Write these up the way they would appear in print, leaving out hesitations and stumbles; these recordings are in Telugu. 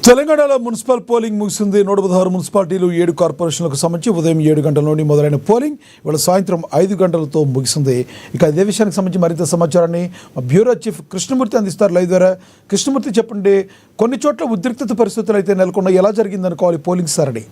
తెలంగాణలో మున్సిపల్ పోలింగ్ ముగిసింది. 116 మున్సిపాలిటీలు 7 కార్పొరేషన్లకు సంబంధించి ఉదయం 7 గంటల నుండి మొదలైన పోలింగ్ ఇవాళ సాయంత్రం 5 గంటలతో ముగిసింది. ఇక ఇదే విషయానికి సంబంధించి మరింత సమాచారాన్ని బ్యూరో చీఫ్ కృష్ణమూర్తి అందిస్తారు లైవ్ ద్వారా. కృష్ణమూర్తి, చెప్పండి, కొన్ని చోట్ల ఉద్రిక్తత పరిస్థితులు అయితే నెలకొన్న, ఎలా జరిగిందనుకోవాలి పోలింగ్ సరళి?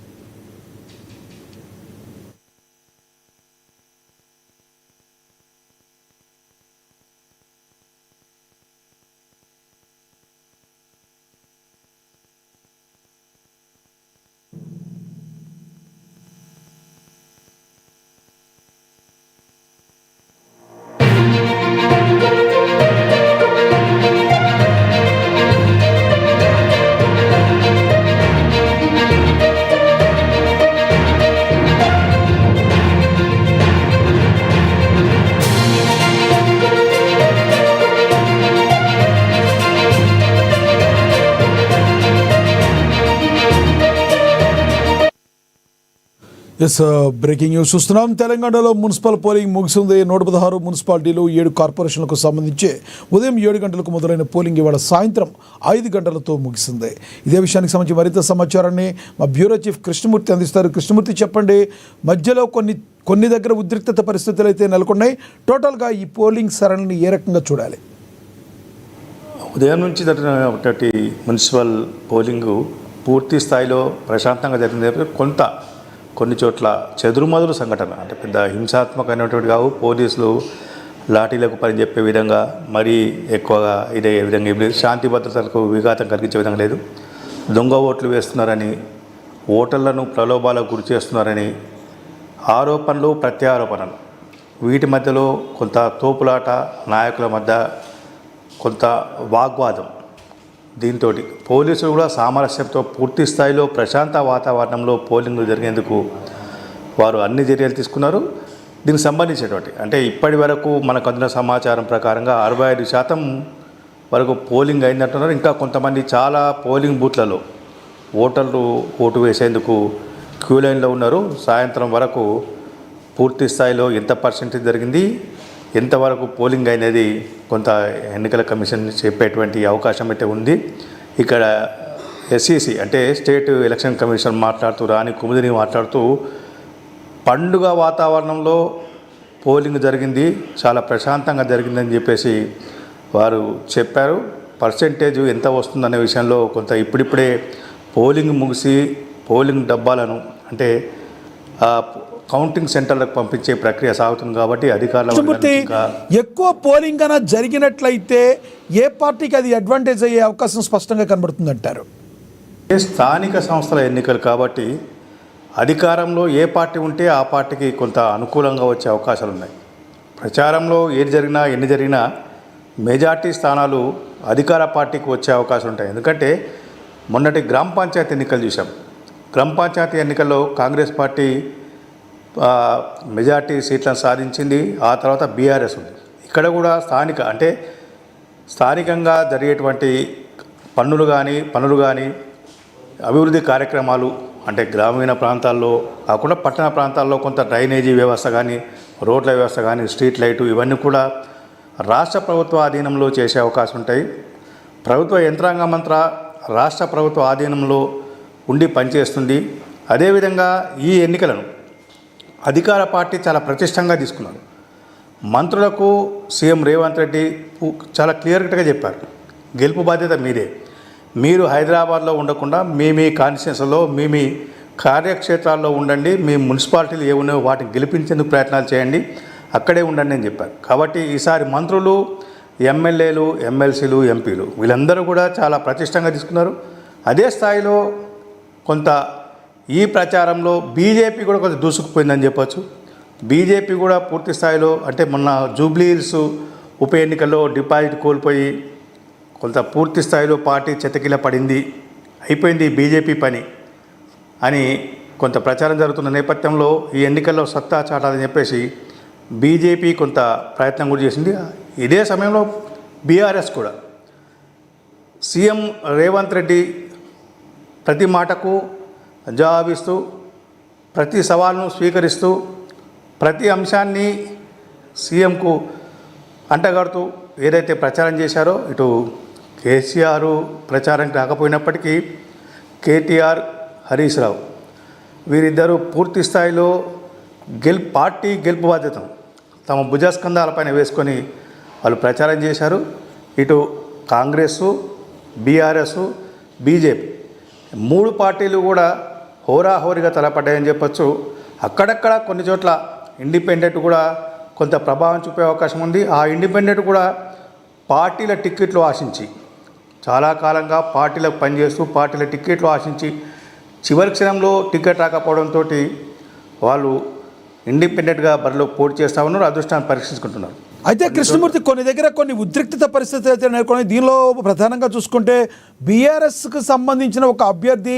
బ్రేకింగ్ న్యూస్ చూస్తున్నాం. తెలంగాణలో మున్సిపల్ పోలింగ్ ముగిసింది. 116 మున్సిపాలిటీలు 7 కార్పొరేషన్లకు సంబంధించి ఉదయం 7 గంటలకు మొదలైన పోలింగ్ ఇవాళ సాయంత్రం 5 గంటలతో ముగిసింది. ఇదే విషయానికి సంబంధించి మరింత సమాచారాన్ని మా బ్యూరో చీఫ్ కృష్ణమూర్తి అందిస్తారు. కృష్ణమూర్తి, చెప్పండి, మధ్యలో కొన్ని దగ్గర ఉద్రిక్తత పరిస్థితులు అయితే నెలకొన్నాయి. టోటల్గా ఈ పోలింగ్ సరళిని ఏ రకంగా చూడాలి? ఉదయం నుంచి జరిగినటువంటి మున్సిపల్ పోలింగ్ పూర్తి స్థాయిలో ప్రశాంతంగా జరిగింది. కొన్ని చోట్ల చెదురుమదురు సంఘటన, అంటే పెద్ద హింసాత్మకమైనటువంటి కావు. పోలీసులు లాఠీలకు పని చెప్పే విధంగా మరీ ఎక్కువగా ఇదే విధంగా ఏం లేదు. శాంతి భద్రతలకు విఘాతం కలిగించే విధంగా లేదు. దొంగ ఓట్లు వేస్తున్నారని, ఓటర్లను ప్రలోభాలకు గురి చేస్తున్నారని ఆరోపణలు, ప్రత్యారోపణలు, వీటి మధ్యలో కొంత తోపులాట, నాయకుల మధ్య కొంత వాగ్వాదం. దీంతో పోలీసులు కూడా సామరస్యంతో పూర్తి స్థాయిలో ప్రశాంత వాతావరణంలో పోలింగ్ జరిగేందుకు వారు అన్ని చర్యలు తీసుకున్నారు. దీనికి సంబంధించినటువంటి అంటే ఇప్పటి వరకు మనకు అందిన సమాచారం ప్రకారంగా 65% వరకు పోలింగ్ అయిందంటున్నారు. ఇంకా కొంతమంది చాలా పోలింగ్ బూత్లలో ఓటర్లు ఓటు వేసేందుకు క్యూ లైన్లో ఉన్నారు. సాయంత్రం వరకు పూర్తి స్థాయిలో ఎంత పర్సెంటేజ్ జరిగింది, ఎంతవరకు పోలింగ్ అయినది కొంత ఎన్నికల కమిషన్ చెప్పేటువంటి అవకాశం అయితే ఉంది. ఇక్కడ ఎస్ఈసి అంటే స్టేట్ ఎలక్షన్ కమిషన్ మాట్లాడుతూ, రాణి కుముదిని మాట్లాడుతూ, పండుగ వాతావరణంలో పోలింగ్ జరిగింది, చాలా ప్రశాంతంగా జరిగిందని చెప్పేసి వారు చెప్పారు. పర్సెంటేజ్ ఎంత వస్తుందనే విషయంలో కొంత ఇప్పుడిప్పుడే పోలింగ్ ముగిసి పోలింగ్ డబ్బాలను అంటే కౌంటింగ్ సెంటర్లకు పంపించే ప్రక్రియ సాగుతుంది. కాబట్టి అధికారులు ఎక్కువ పోలింగ్ కన్నా జరిగినట్లయితే ఏ పార్టీకి అది అడ్వాంటేజ్ అయ్యే అవకాశం స్పష్టంగా కనబడుతుంది అంటారు? స్థానిక సంస్థల ఎన్నికలు కాబట్టి అధికారంలో ఏ పార్టీ ఉంటే ఆ పార్టీకి కొంత అనుకూలంగా వచ్చే అవకాశాలు ఉన్నాయి. ప్రచారంలో ఏది జరిగినా ఎన్ని జరిగినా మెజార్టీ స్థానాలు అధికార పార్టీకి వచ్చే అవకాశాలు ఉంటాయి. ఎందుకంటే మొన్నటి గ్రామ పంచాయతీ ఎన్నికలు చూసాం. గ్రామ పంచాయతీ ఎన్నికల్లో కాంగ్రెస్ పార్టీ మెజార్టీ సీట్లను సాధించింది. ఆ తర్వాత బీఆర్ఎస్ ఉంది. ఇక్కడ కూడా స్థానికంగా జరిగేటువంటి పనులు కానీ అభివృద్ధి కార్యక్రమాలు అంటే గ్రామీణ ప్రాంతాల్లో కాకుండా పట్టణ ప్రాంతాల్లో కొంత డ్రైనేజీ వ్యవస్థ కానీ, రోడ్ల వ్యవస్థ కానీ, స్ట్రీట్ లైటు, ఇవన్నీ కూడా రాష్ట్ర ప్రభుత్వ ఆధీనంలో చేసే అవకాశం ఉంటాయి. ప్రభుత్వ యంత్రాంగమంతా రాష్ట్ర ప్రభుత్వ ఆధీనంలో ఉండి పనిచేస్తుంది. అదేవిధంగా ఈ ఎన్నికలను అధికార పార్టీ చాలా ప్రతిష్టంగా తీసుకున్నారు. మంత్రులకు సీఎం రేవంత్ రెడ్డి చాలా క్లియర్గా చెప్పారు, గెలుపు బాధ్యత మీదే. మీరు హైదరాబాద్లో ఉండకుండా మీ కాన్స్టిట్యూన్సీలో మీ కార్యక్షేత్రాల్లో ఉండండి. మీ మున్సిపాలిటీలు ఏమున్నాయో వాటిని గెలిపించేందుకు ప్రయత్నాలు చేయండి, అక్కడే ఉండండి అని చెప్పారు. కాబట్టి ఈసారి మంత్రులు, ఎమ్మెల్యేలు, ఎమ్మెల్సీలు, ఎంపీలు వీళ్ళందరూ కూడా చాలా ప్రతిష్టంగా తీసుకున్నారు. అదే స్థాయిలో కొంత ఈ ప్రచారంలో బీజేపీ కూడా కొంచెం దూసుకుపోయిందని చెప్పొచ్చు. బీజేపీ కూడా పూర్తి స్థాయిలో అంటే మొన్న జూబ్లీ హిల్స్ ఉప ఎన్నికల్లో డిపాజిట్ కోల్పోయి కొంత పూర్తి స్థాయిలో పార్టీ చెతకిల పడింది, అయిపోయింది బీజేపీ పని అని కొంత ప్రచారం జరుగుతున్న నేపథ్యంలో ఈ ఎన్నికల్లో సత్తా చాటాలని చెప్పేసి బీజేపీ కొంత ప్రయత్నం కూడా చేసింది. ఇదే సమయంలో బీఆర్ఎస్ కూడా సీఎం రేవంత్ రెడ్డి ప్రతి మాటకు జవాబిస్తూ, ప్రతి సవాల్ను స్వీకరిస్తూ, ప్రతి అంశాన్ని సీఎంకు అంటగడుతూ ఏదైతే ప్రచారం చేశారో, ఇటు కేసీఆర్ ప్రచారానికి రాకపోయినప్పటికీ కేటీఆర్, హరీష్ రావు వీరిద్దరూ పూర్తి స్థాయిలో పార్టీ గెలుపు బాధ్యతను తమ భుజస్కంధాలపైన వేసుకొని వాళ్ళు ప్రచారం చేశారు. ఇటు కాంగ్రెస్సు, బీఆర్ఎస్, బీజేపీ 3 పార్టీలు కూడా హోరాహోరీగా తలపడ్డాయని చెప్పొచ్చు. అక్కడక్కడ కొన్ని చోట్ల ఇండిపెండెంట్ కూడా కొంత ప్రభావం చూపే అవకాశం ఉంది. ఆ ఇండిపెండెంట్ కూడా పార్టీల టిక్కెట్లు ఆశించి చాలా కాలంగా పార్టీలకు పనిచేస్తూ పార్టీల టిక్కెట్లు ఆశించి చివరి క్షణంలో టికెట్ రాకపోవడంతో వాళ్ళు ఇండిపెండెంట్గా బరిలో పోటీ చేస్తూ ఉన్నారు, అదృష్టాన్ని పరీక్షించుకుంటున్నారు. అయితే కృష్ణమూర్తి కొన్ని దగ్గర కొన్ని ఉద్రిక్తత పరిస్థితులు అయితే నెలకొని దీనిలో ప్రధానంగా చూసుకుంటే బీఆర్ఎస్కు సంబంధించిన ఒక అభ్యర్థి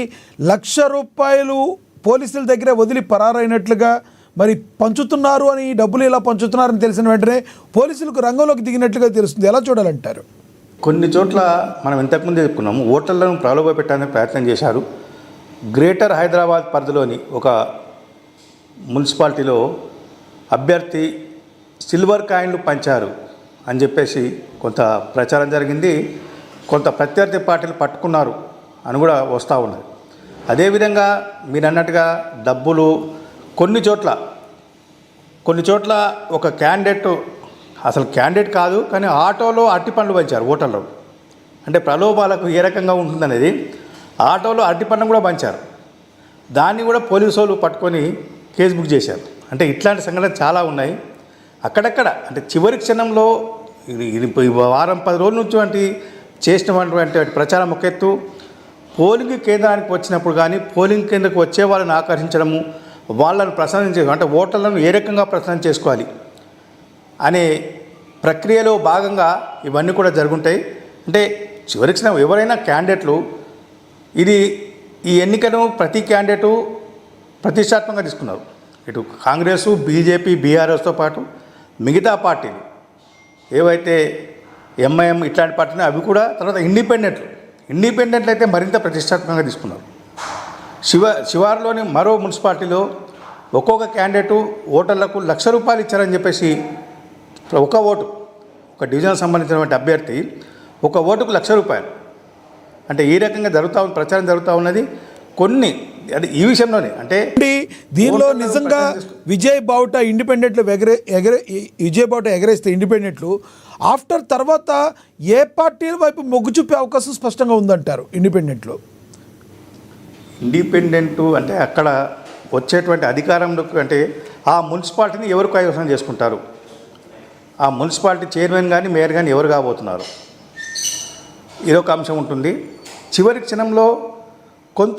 ₹1,00,000 పోలీసుల దగ్గర వదిలి పరారైనట్లుగా మరి పంచుతున్నారు అని, డబ్బులు ఇలా పంచుతున్నారని తెలిసిన వెంటనే పోలీసులకు రంగంలోకి దిగినట్లుగా తెలుస్తుంది. ఎలా చూడాలంటారు? కొన్ని చోట్ల మనం ఇంతకుముందే చెప్పుకున్నాము, ఓటర్లను ప్రలోభపెట్టడానికి ప్రయత్నం చేశారు. గ్రేటర్ హైదరాబాద్ పరిధిలోని ఒక మున్సిపాలిటీలో అభ్యర్థి సిల్వర్ కాయిన్లు పంచారు అని చెప్పేసి కొంత ప్రచారం జరిగింది. కొంత ప్రత్యర్థి పార్టీలు పట్టుకున్నారు అని కూడా వస్తూ ఉన్నది. అదేవిధంగా మీరు అన్నట్టుగా డబ్బులు కొన్ని చోట్ల ఒక క్యాండిడేట్ అసలు క్యాండిడేట్ కాదు కానీ ఆటోలో అరటిపండ్లు పంచారు ఓటర్లు. అంటే ప్రలోభాలకు ఏ రకంగా ఉంటుందనేది ఆటోలో అరటిపండ్లు కూడా పంచారు. దాన్ని కూడా పోలీసు వాళ్ళు పట్టుకొని కేసు బుక్ చేశారు. అంటే ఇట్లాంటి సంఘటనలు చాలా ఉన్నాయి. అక్కడక్కడ అంటే చివరి క్షణంలో ఇది వారం 10 రోజుల నుంచి వంటి చేసినటువంటి ప్రచారం ఒక ఎత్తు, పోలింగ్ కేంద్రానికి వచ్చినప్పుడు కానీ పోలింగ్ కేంద్రకు వచ్చే వాళ్ళని ఆకర్షించడము, వాళ్ళను ప్రసన్నం చేయడం, అంటే ఓటర్లను ఏ రకంగా ప్రసన్నం చేసుకోవాలి అనే ప్రక్రియలో భాగంగా ఇవన్నీ కూడా జరుగుంటాయి. అంటే చివరి క్షణం ఎవరైనా క్యాండిడేట్లు ఈ ఎన్నికను ప్రతి క్యాండిడేటు ప్రతిష్టాత్మకంగా తీసుకున్నారు. ఇటు కాంగ్రెసు, బీజేపీ, బీఆర్ఎస్తో పాటు మిగతా పార్టీలు ఏవైతే ఎంఐఎం ఇట్లాంటి పార్టీలు అవి కూడా, తర్వాత ఇండిపెండెంట్లు అయితే మరింత ప్రతిష్టాత్మకంగా తీసుకున్నారు. శివారులోని మరో మున్సిపాలిటీలో ఒక్కొక్క క్యాండిడేటు ఓటర్లకు ₹1,00,000 ఇచ్చారని చెప్పేసి ఒక డివిజన్ సంబంధించినటువంటి అభ్యర్థి ఒక ఓటుకు ₹1,00,000. అంటే ఈ రకంగా ప్రచారం జరుగుతూ ఉన్నది. కొన్ని అంటే ఈ విషయంలోనే అంటే దీనిలో నిజంగా విజయ్ బావుట ఇండిపెండెంట్లు విజయ్ బావుట ఎగరేస్తే ఇండిపెండెంట్లు ఆఫ్టర్ తర్వాత ఏ పార్టీల వైపు మొగ్గు చూపే అవకాశం స్పష్టంగా ఉందంటారు? ఇండిపెండెంట్ అంటే అక్కడ వచ్చేటువంటి అధికారంలోకి అంటే ఆ మున్సిపాలిటీని ఎవరు కైవసం చేసుకుంటారు, ఆ మున్సిపాలిటీ చైర్మన్ కానీ మేయర్ కానీ ఎవరు కాబోతున్నారు, ఇదొక అంశం ఉంటుంది. చివరి క్షణంలో కొంత